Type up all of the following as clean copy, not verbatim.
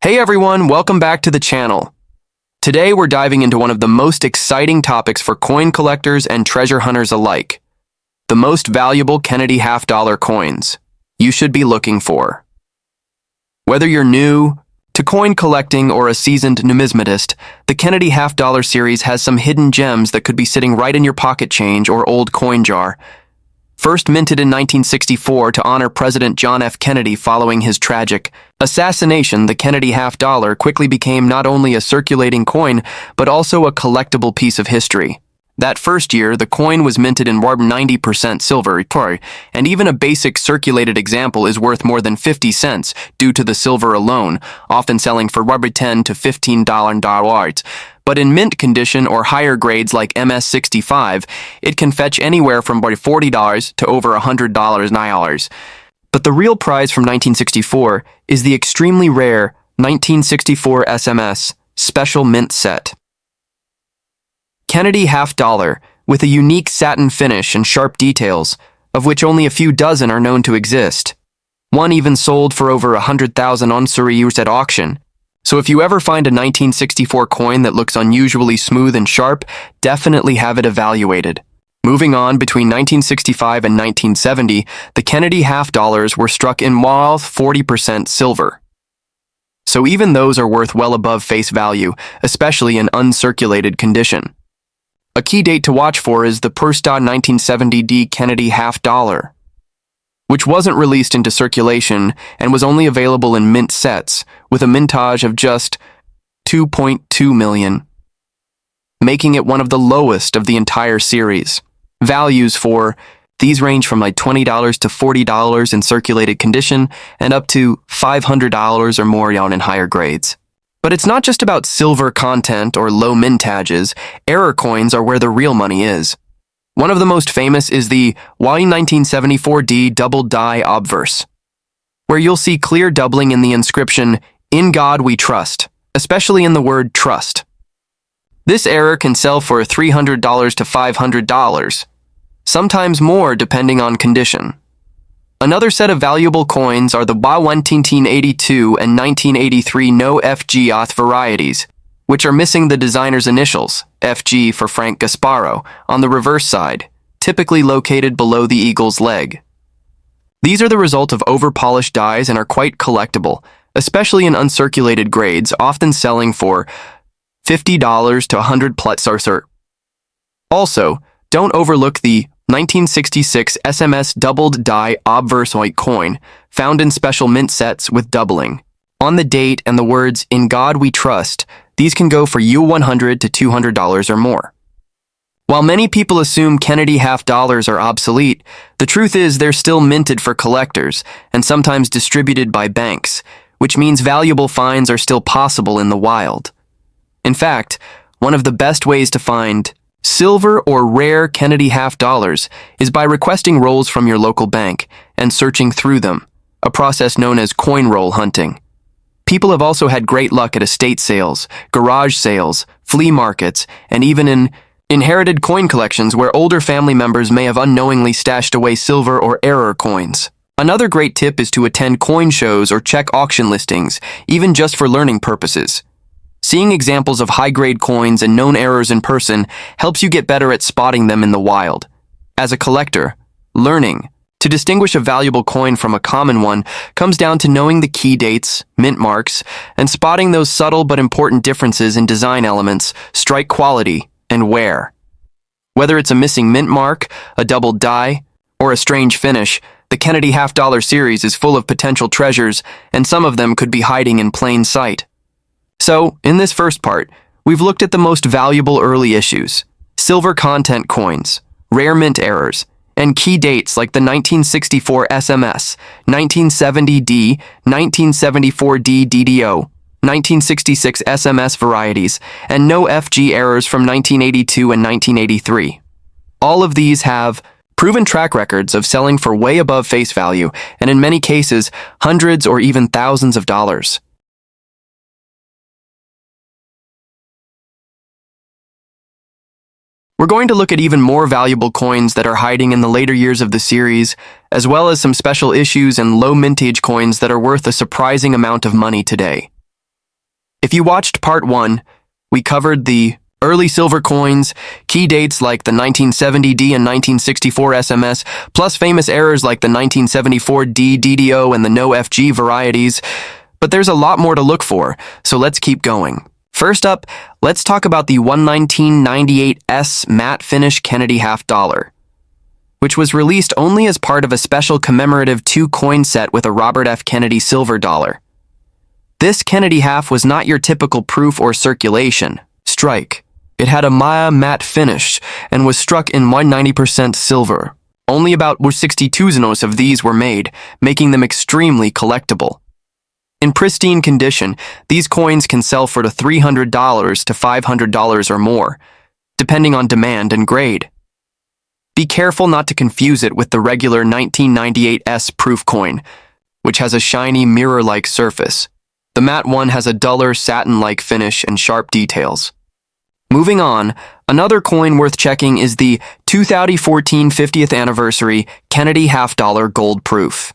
Hey everyone, welcome back to the channel. Today we're diving into one of the most exciting topics for coin collectors and treasure hunters alike. The most valuable Kennedy half-dollar coins you should be looking for. Whether you're new to coin collecting or a seasoned numismatist, the Kennedy half-dollar series has some hidden gems that could be sitting right in your pocket change or old coin jar. First minted in 1964 to honor President John F. Kennedy following his tragic assassination, the Kennedy half-dollar quickly became not only a circulating coin, but also a collectible piece of history. That first year, the coin was minted in 90% silver, and even a basic circulated example is worth more than 50 cents due to the silver alone, often selling for $10 to $15. But in mint condition or higher grades like MS-65, it can fetch anywhere from $40 to over $100. But the real prize from 1964 is the extremely rare 1964 SMS Special Mint Set. Kennedy half-dollar, with a unique satin finish and sharp details, of which only a few dozen are known to exist. One even sold for over 100,000 onsuri at auction. So if you ever find a 1964 coin that looks unusually smooth and sharp, definitely have it evaluated. Moving on, between 1965 and 1970, the Kennedy half-dollars were struck in 40% silver. So even those are worth well above face value, especially in uncirculated condition. A key date to watch for is the Persta 1970D Kennedy half-dollar, which wasn't released into circulation and was only available in mint sets, with a mintage of just 2.2 million, making it one of the lowest of the entire series. Values for these range from like $20 to $40 in circulated condition and up to $500 or more in higher grades. But it's not just about silver content or low mintages. Error coins are where the real money is. One of the most famous is the Y1974D Doubled Die Obverse, where you'll see clear doubling in the inscription, "In God We Trust," especially in the word trust. This error can sell for $300 to $500, sometimes more depending on condition. Another set of valuable coins are the Y1982 and 1983 No FG Oth varieties, which are missing the designer's initials, FG for Frank Gasparo, on the reverse side, typically located below the eagle's leg. These are the result of over-polished dies and are quite collectible, especially in uncirculated grades, often selling for $50 to $100+. Also, don't overlook the 1966 SMS Doubled Die Obverse coin, found in special mint sets with doubling. On the date and the words, "In God We Trust," these can go for $100 to $200 or more. While many people assume Kennedy half-dollars are obsolete, the truth is they're still minted for collectors and sometimes distributed by banks, which means valuable finds are still possible in the wild. In fact, one of the best ways to find silver or rare Kennedy half-dollars is by requesting rolls from your local bank and searching through them, a process known as coin roll hunting. People have also had great luck at estate sales, garage sales, flea markets, and even in inherited coin collections where older family members may have unknowingly stashed away silver or error coins. Another great tip is to attend coin shows or check auction listings, even just for learning purposes. Seeing examples of high-grade coins and known errors in person helps you get better at spotting them in the wild. As a collector, learning to distinguish a valuable coin from a common one comes down to knowing the key dates, mint marks, and spotting those subtle but important differences in design elements, strike quality, and wear. Whether it's a missing mint mark, a doubled die, or a strange finish, the Kennedy half-dollar series is full of potential treasures, and some of them could be hiding in plain sight. So, in this first part, we've looked at the most valuable early issues, silver content coins, rare mint errors, and key dates like the 1964 SMS, 1970D, 1974D DDO, 1966 SMS varieties, and no FG errors from 1982 and 1983. All of these have proven track records of selling for way above face value, and in many cases, hundreds or even thousands of dollars. We're going to look at even more valuable coins that are hiding in the later years of the series, as well as some special issues and low mintage coins that are worth a surprising amount of money today. If you watched part 1, we covered the early silver coins, key dates like the 1970D and 1964 SMS, plus famous errors like the 1974D DDO and the no FG varieties. But there's a lot more to look for, so let's keep going. First up, let's talk about the 1998S matte finish Kennedy half dollar, which was released only as part of a special commemorative 2-coin set with a Robert F. Kennedy silver dollar. This Kennedy half was not your typical proof or circulation strike. It had a Maya matte finish and was struck in 190% silver. Only about 62 of these were made, making them extremely collectible. In pristine condition, these coins can sell for $300 to $500 or more, depending on demand and grade. Be careful not to confuse it with the regular 1998S proof coin, which has a shiny mirror-like surface. The matte one has a duller satin-like finish and sharp details. Moving on, another coin worth checking is the 2014 50th anniversary Kennedy half dollar gold proof.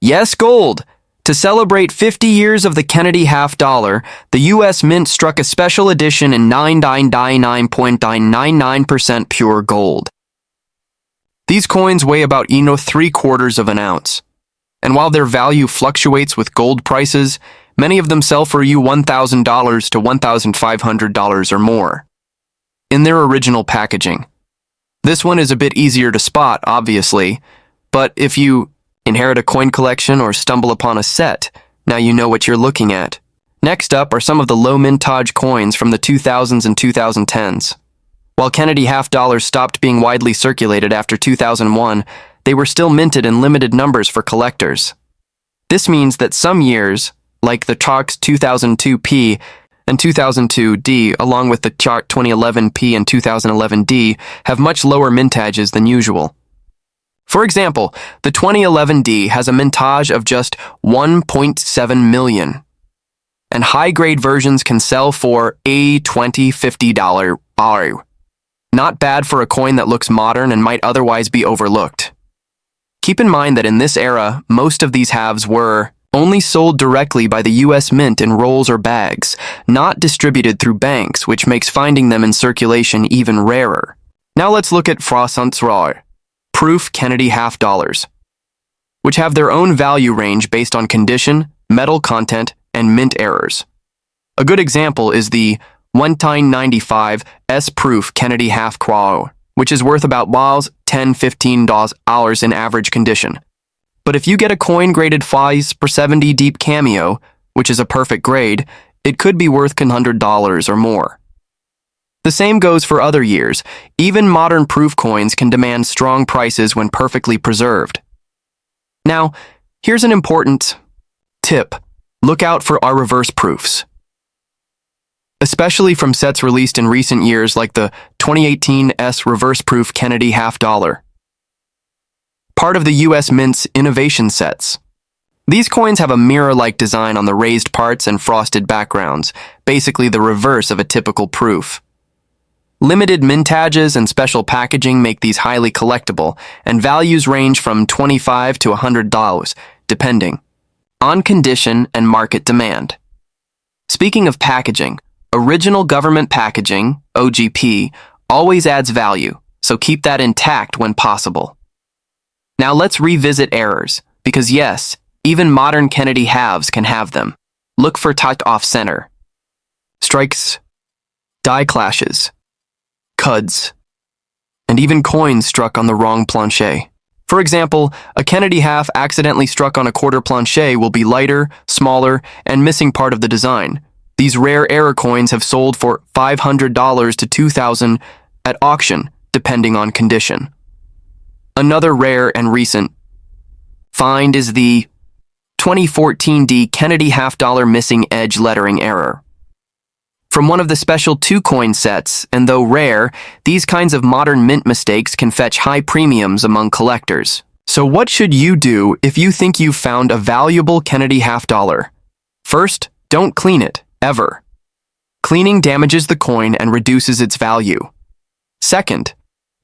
Yes, gold! To celebrate 50 years of the Kennedy half dollar, the U.S. Mint struck a special edition in 99.999% pure gold. These coins weigh about 3/4 of an ounce. And while their value fluctuates with gold prices, many of them sell for $1,000 to $1,500 or more in their original packaging. This one is a bit easier to spot, obviously, but if you inherit a coin collection or stumble upon a set, now you know what you're looking at. Next up are some of the low-mintage coins from the 2000s and 2010s. While Kennedy half dollars stopped being widely circulated after 2001, they were still minted in limited numbers for collectors. This means that some years, like the Chalk's 2002P and 2002D, along with the Chalk 2011P and 2011D, have much lower mintages than usual. For example, the 2011D has a mintage of just 1.7 million, and high-grade versions can sell for $20–50. Not bad for a coin that looks modern and might otherwise be overlooked. Keep in mind that in this era, most of these halves were only sold directly by the U.S. Mint in rolls or bags, not distributed through banks, which makes finding them in circulation even rarer. Now let's look at Frasant's proof Kennedy half dollars, which have their own value range based on condition, metal content, and mint errors. A good example is the 1995 S proof Kennedy half crow, which is worth about $10–15 in average condition. But if you get a coin graded 5/70 deep cameo, which is a perfect grade, it could be worth $100 or more. The same goes for other years. Even modern proof coins can demand strong prices when perfectly preserved. Now, here's an important tip. Look out for our reverse proofs, especially from sets released in recent years like the 2018 S reverse proof Kennedy half dollar, part of the U.S. Mint's innovation sets. These coins have a mirror-like design on the raised parts and frosted backgrounds, basically the reverse of a typical proof. Limited mintages and special packaging make these highly collectible, and values range from $25 to $100, depending on condition and market demand. Speaking of packaging, original government packaging, OGP, always adds value, so keep that intact when possible. Now let's revisit errors, because yes, even modern Kennedy halves can have them. Look for tucked off-center strikes, die clashes, cuds, and even coins struck on the wrong planche. For example, a Kennedy half accidentally struck on a quarter planche will be lighter, smaller, and missing part of the design. These rare error coins have sold for $500 to $2,000 at auction, depending on condition. Another rare and recent find is the 2014D Kennedy half dollar missing edge lettering error from one of the special 2-coin sets, and though rare, these kinds of modern mint mistakes can fetch high premiums among collectors. So what should you do if you think you've found a valuable Kennedy half dollar? First, don't clean it, ever. Cleaning damages the coin and reduces its value. Second,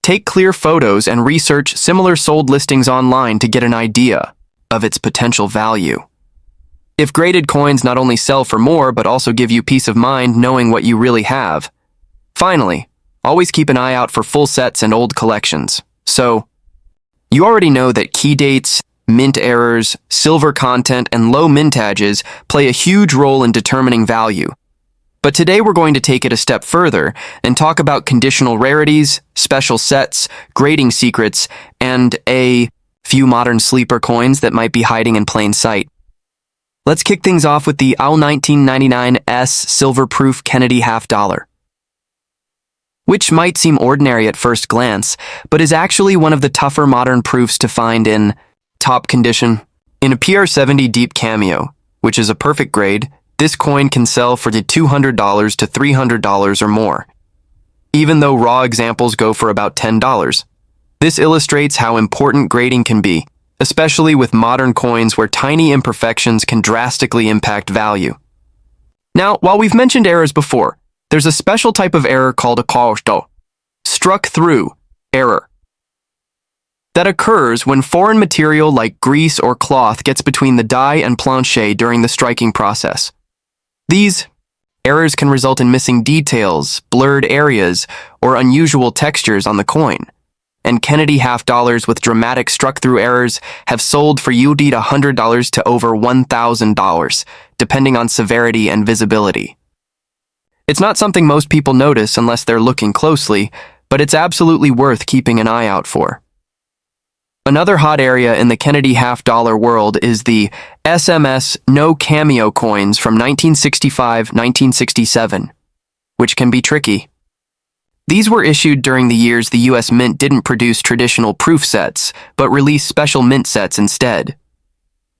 take clear photos and research similar sold listings online to get an idea of its potential value. If graded coins not only sell for more, but also give you peace of mind knowing what you really have. Finally, always keep an eye out for full sets and old collections. So, you already know that key dates, mint errors, silver content, and low mintages play a huge role in determining value. But today we're going to take it a step further and talk about conditional rarities, special sets, grading secrets, and a few modern sleeper coins that might be hiding in plain sight. Let's kick things off with the OW 1999S Silver Proof Kennedy half dollar, which might seem ordinary at first glance, but is actually one of the tougher modern proofs to find in top condition. In a PR70 Deep Cameo, which is a perfect grade, this coin can sell for the $200 to $300 or more, even though raw examples go for about $10. This illustrates how important grading can be, especially with modern coins where tiny imperfections can drastically impact value. Now, while we've mentioned errors before, there's a special type of error called a kosto, struck through error, that occurs when foreign material like grease or cloth gets between the die and planche during the striking process. These errors can result in missing details, blurred areas, or unusual textures on the coin. And Kennedy half dollars with dramatic struck-through errors have sold for $100 to over $1,000, depending on severity and visibility. It's not something most people notice unless they're looking closely, but it's absolutely worth keeping an eye out for. Another hot area in the Kennedy half dollar world is the SMS no cameo coins from 1965-1967, which can be tricky. These were issued during the years the US Mint didn't produce traditional proof sets, but released special mint sets instead.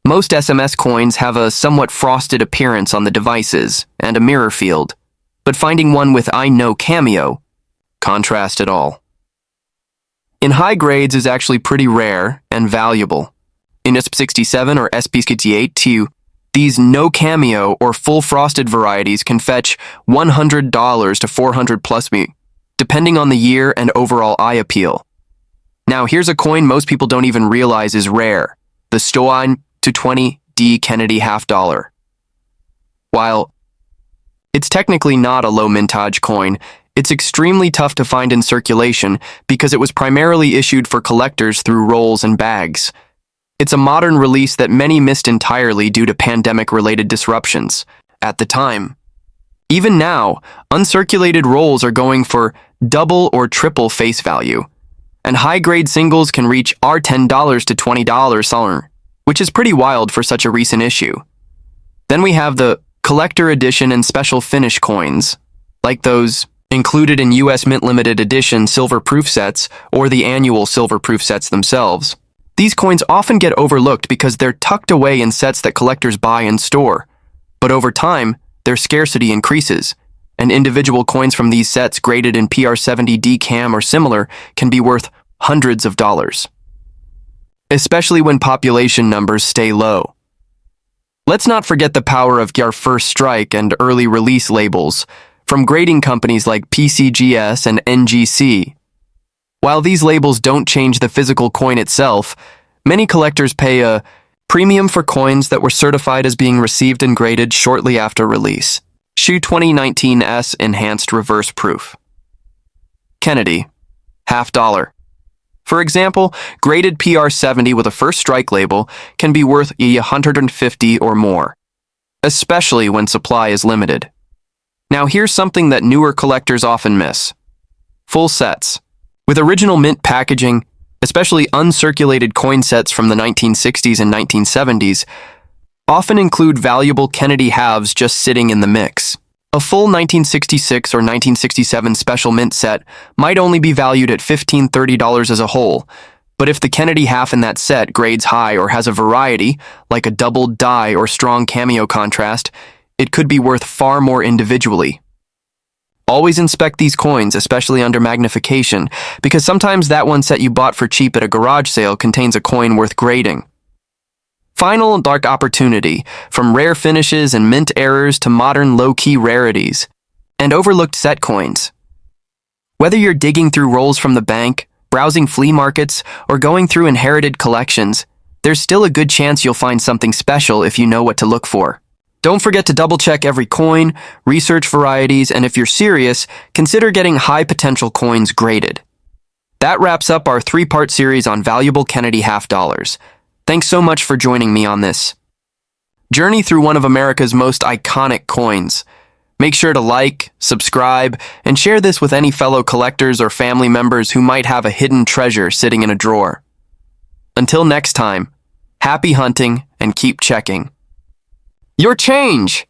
Most SMS coins have a somewhat frosted appearance on the devices and a mirror field, but finding one with I know cameo, contrast it all. In high grades is actually pretty rare and valuable. In SP67 or SP68, these no cameo or full frosted varieties can fetch $100 to $400 plus me, depending on the year and overall eye appeal. Now here's a coin most people don't even realize is rare, the Stoan to 20D Kennedy half dollar. While it's technically not a low mintage coin, it's extremely tough to find in circulation because it was primarily issued for collectors through rolls and bags. It's a modern release that many missed entirely due to pandemic-related disruptions at the time. Even now, uncirculated rolls are going for double or triple face value, and high-grade singles can reach $10 to $20, which is pretty wild for such a recent issue. Then we have the collector edition and special finish coins, like those included in US Mint Limited Edition silver proof sets or the annual silver proof sets themselves. These coins often get overlooked because they're tucked away in sets that collectors buy and store, but over time, their scarcity increases, and individual coins from these sets graded in PR70 DCAM or similar can be worth hundreds of dollars, especially when population numbers stay low. Let's not forget the power of your first strike and early release labels from grading companies like PCGS and NGC. While these labels don't change the physical coin itself, many collectors pay a premium for coins that were certified as being received and graded shortly after release. SHU 2019S Enhanced Reverse Proof. Kennedy, half dollar. For example, graded PR70 with a first strike label can be worth $150 or more, especially when supply is limited. Now here's something that newer collectors often miss. Full sets. With original mint packaging, especially uncirculated coin sets from the 1960s and 1970s, often include valuable Kennedy halves just sitting in the mix. A full 1966 or 1967 special mint set might only be valued at $15–30 as a whole, but if the Kennedy half in that set grades high or has a variety, like a doubled die or strong cameo contrast, it could be worth far more individually. Always inspect these coins, especially under magnification, because sometimes that one set you bought for cheap at a garage sale contains a coin worth grading. Final dark opportunity, from rare finishes and mint errors to modern low-key rarities, and overlooked set coins. Whether you're digging through rolls from the bank, browsing flea markets, or going through inherited collections, there's still a good chance you'll find something special if you know what to look for. Don't forget to double-check every coin, research varieties, and if you're serious, consider getting high-potential coins graded. That wraps up our 3-part series on valuable Kennedy half dollars. Thanks so much for joining me on this journey through one of America's most iconic coins. Make sure to like, subscribe, and share this with any fellow collectors or family members who might have a hidden treasure sitting in a drawer. Until next time, happy hunting and keep checking your change!